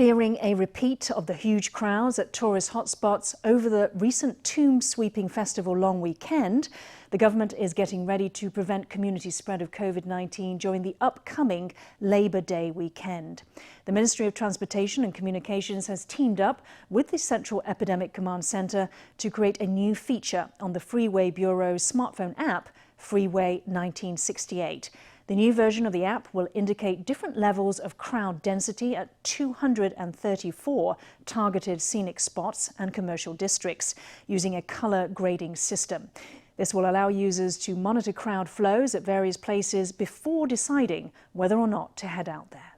Fearing a repeat of the huge crowds at tourist hotspots over the recent tomb-sweeping festival long weekend, the government is getting ready to prevent community spread of COVID-19 during the upcoming Labour Day weekend. The Ministry of Transportation and Communications has teamed up with the Central Epidemic Command Center to create a new feature on the Freeway Bureau's smartphone app, Freeway 1968. The new version of the app will indicate different levels of crowd density at 234 targeted scenic spots and commercial districts using a colour grading system. This will allow users to monitor crowd flows at various places before deciding whether or not to head out there.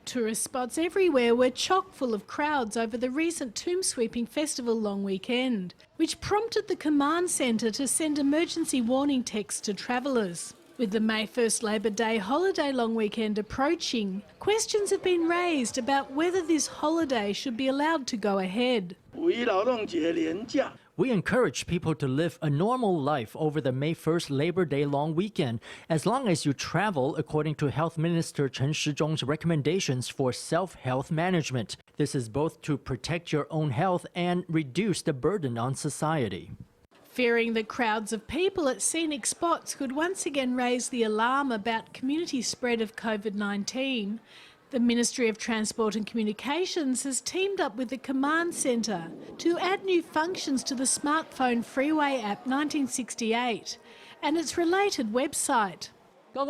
Tourist spots everywhere were chock full of crowds over the recent tomb-sweeping festival long weekend, which prompted the command centre to send emergency warning texts to travellers. With the May 1st Labour Day holiday long weekend approaching, questions have been raised about whether this holiday should be allowed to go ahead. We encourage people to live a normal life over the May 1st Labor Day long weekend, as long as you travel according to Health Minister Chen Shizhong's recommendations for self-health management. This is both to protect your own health and reduce the burden on society. Fearing that crowds of people at scenic spots could once again raise the alarm about community spread of COVID-19, the Ministry of Transport and Communications has teamed up with the Command Centre to add new functions to the smartphone Freeway app 1968 and its related website. The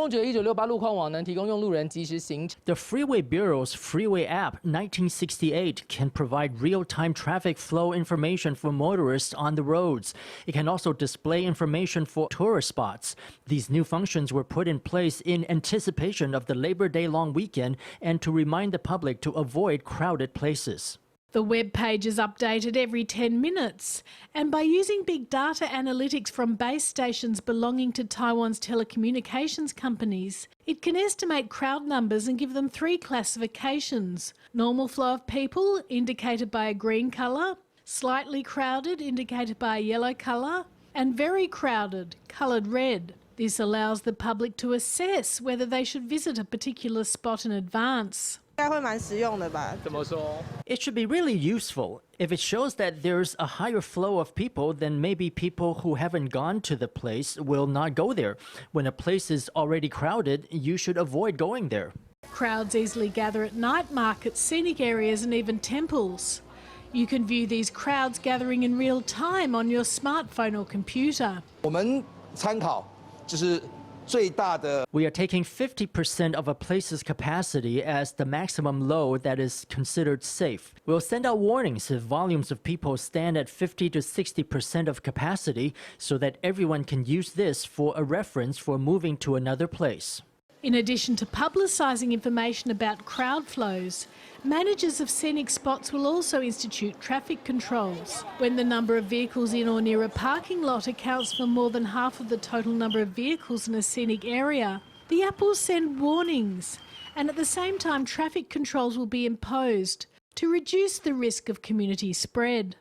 Freeway Bureau's Freeway app 1968 can provide real-time traffic flow information for motorists on the roads. It can also display information for tourist spots. These new functions were put in place in anticipation of the Labor Day long weekend and to remind the public to avoid crowded places. The web page is updated every 10 minutes, and by using big data analytics from base stations belonging to Taiwan's telecommunications companies, it can estimate crowd numbers and give them 3 classifications: normal flow of people, indicated by a green colour, slightly crowded, indicated by a yellow colour, and very crowded, coloured red. This allows the public to assess whether they should visit a particular spot in advance. It should be really useful. If it shows that there's a higher flow of people, then maybe people who haven't gone to the place will not go there. When a place is already crowded, you should avoid going there. Crowds easily gather at night markets, scenic areas and even temples. You can view these crowds gathering in real time on your smartphone or computer. We are taking 50% of a place's capacity as the maximum load that is considered safe. We'll send out warnings if volumes of people stand at 50 to 60% of capacity so that everyone can use this for a reference for moving to another place. In addition to publicising information about crowd flows, managers of scenic spots will also institute traffic controls. When the number of vehicles in or near a parking lot accounts for more than half of the total number of vehicles in a scenic area, the app will send warnings, and at the same time traffic controls will be imposed to reduce the risk of community spread.